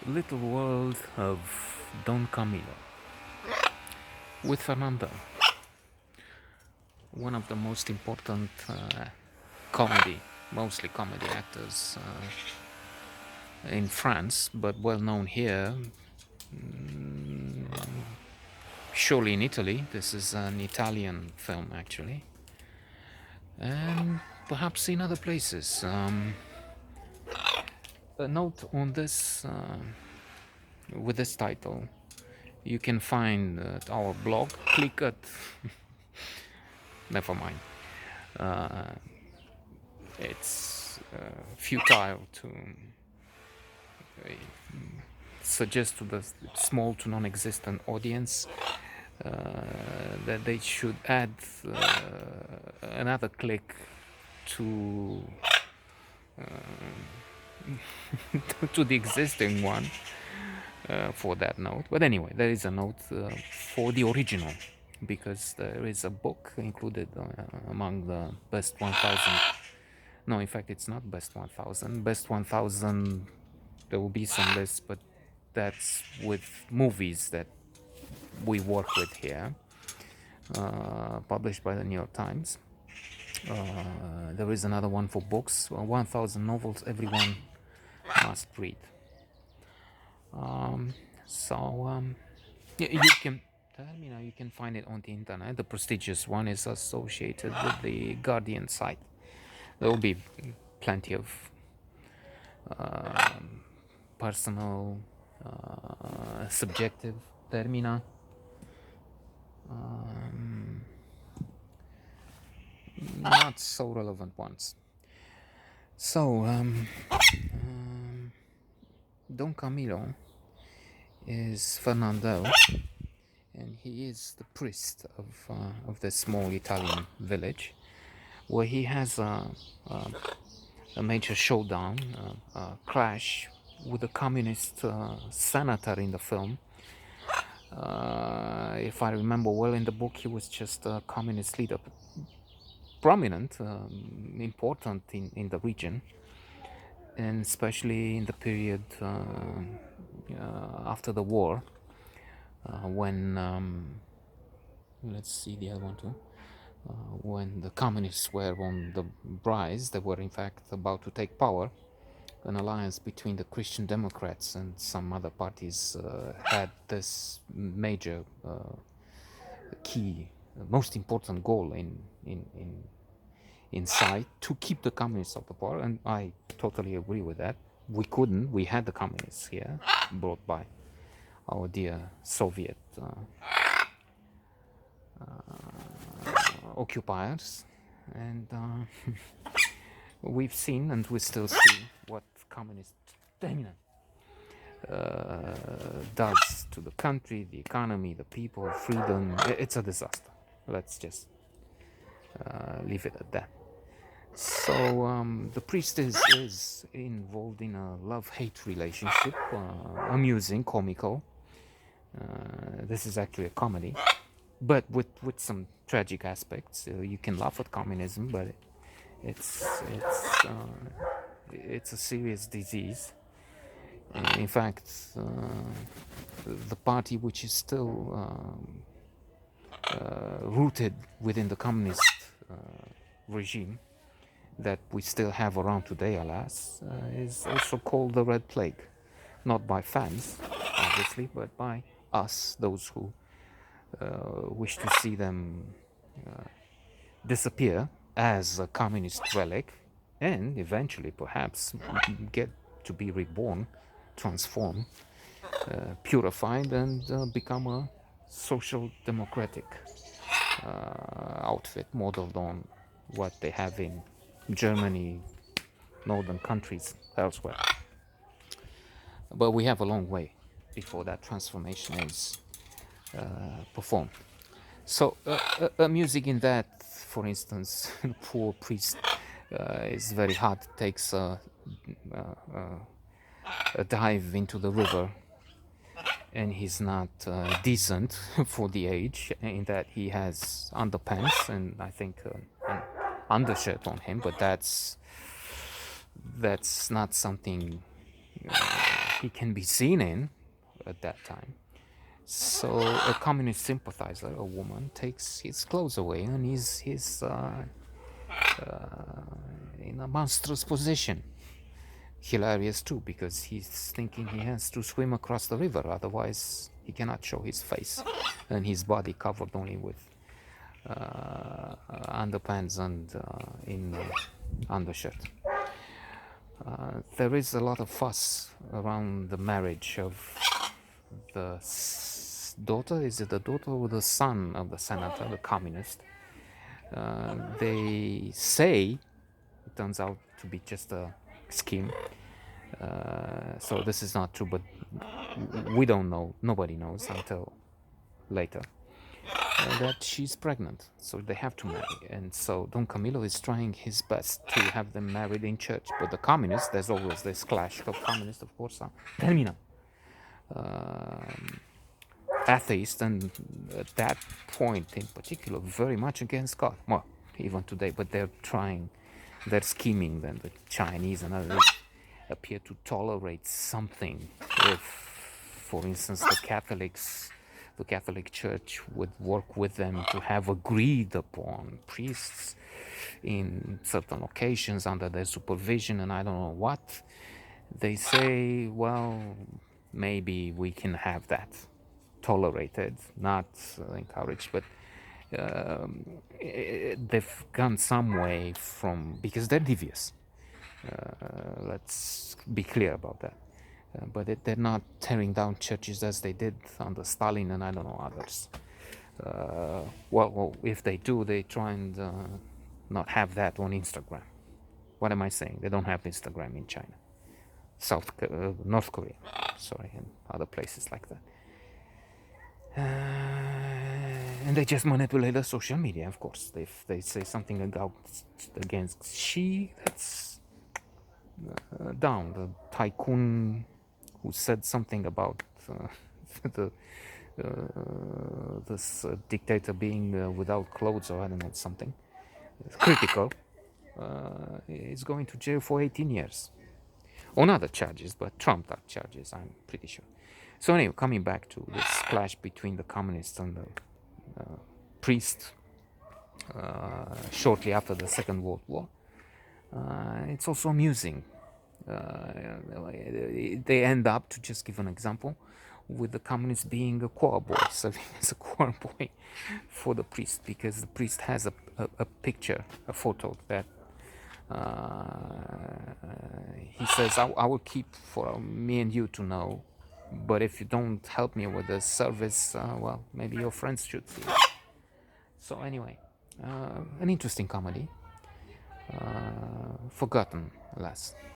Little World of Don Camillo with Fernando, one of the most important mostly comedy actors in France, but well known here. Surely in Italy. This is an Italian film, actually, and perhaps in other places. A note on this with this title you can find at our blog. Click at never mind. Uh, it's futile to suggest to the small to non-existent audience that they should add another click to to the existing one for that note. But anyway, there is a note for the original, because there is a book included among the best 1000. No, in fact, it's not best 1000. Best 1000, there will be some lists, but that's with movies that we work with here, published by the New York Times. There is another one for books, 1000 novels everyone must read. You can you can find it on the internet. The prestigious one is associated with the Guardian site. There will be plenty of personal, subjective termina, not so relevant ones. So, Don Camilo is Fernando, and he is the priest of this small Italian village, where he has a major showdown, clash with a communist senator in the film. If I remember well, in the book he was just a communist leader, prominent, important in the region, and especially in the period after the war, when let's see the other one too. When the communists were on the rise, they were in fact about to take power. An alliance between the Christian Democrats and some other parties had this major, key, most important goal in sight, to keep the communists off the power. And I totally agree with that. We couldn't. We had the communists here, brought by our dear Soviet occupiers, and we've seen and we still see what communist does to the country, the economy, the people, freedom. It's a disaster. Let's just leave it at that. So the priest is involved in a love-hate relationship, amusing, comical. This is actually a comedy, but with some tragic aspects. You can laugh at communism, but it's a serious disease. In fact, the party which is still rooted within the communist regime that we still have around today, alas, is also called the Red Plague. Not by fans, obviously, but by us, those who wish to see them disappear as a communist relic, and eventually perhaps get to be reborn, transformed, purified, and become a social democratic outfit modeled on what they have in Germany, northern countries elsewhere. But we have a long way before that transformation is performed. So music in that, for instance, poor priest is very hard. Takes a dive into the river, and he's not decent for the age, in that he has underpants and I think an undershirt on him, but that's not something he can be seen in at that time. So a communist sympathizer, a woman, takes his clothes away and he's in a monstrous position. Hilarious too, because he's thinking he has to swim across the river, otherwise he cannot show his face and his body covered only with underpants and in undershirt. There is a lot of fuss around the marriage of the daughter. Is it the daughter or the son of the senator, the communist? They say it turns out to be just a scheme. So this is not true, but we don't know. Nobody knows until later that she's pregnant. So they have to marry, and so Don Camillo is trying his best to have them married in church. But the communists, there's always this clash. The communists, of course, are terminal atheists, and at that point in particular, very much against God. Well, even today, but they're scheming. Then the Chinese and others appear to tolerate something. If, for instance, the Catholic Church would work with them to have agreed upon priests in certain occasions under their supervision, and I don't know what, they say, well, maybe we can have that tolerated, not encouraged, but they've gone some way from, because they're devious. Let's be clear about that. But they're not tearing down churches as they did under Stalin and I don't know others. Well, if they do, they try and not have that on Instagram. What am I saying? They don't have Instagram in China, North Korea, sorry, and other places like that. And they just manipulate the social media, of course. If they say something against Xi, that's down. The tycoon who said something about this dictator being without clothes, or I don't know, something critical, is going to jail for 18 years. On other charges, but trumped up charges, I'm pretty sure. So anyway, coming back to this clash between the communists and the priest shortly after the Second World War, it's also amusing. They end up, to just give an example, with the communists being a choir boy, serving as a choir boy for the priest, because the priest has a picture, a photo that he says, I will keep for me and you to know, but if you don't help me with the service, well, maybe your friends should see it. So anyway, an interesting comedy, forgotten, alas.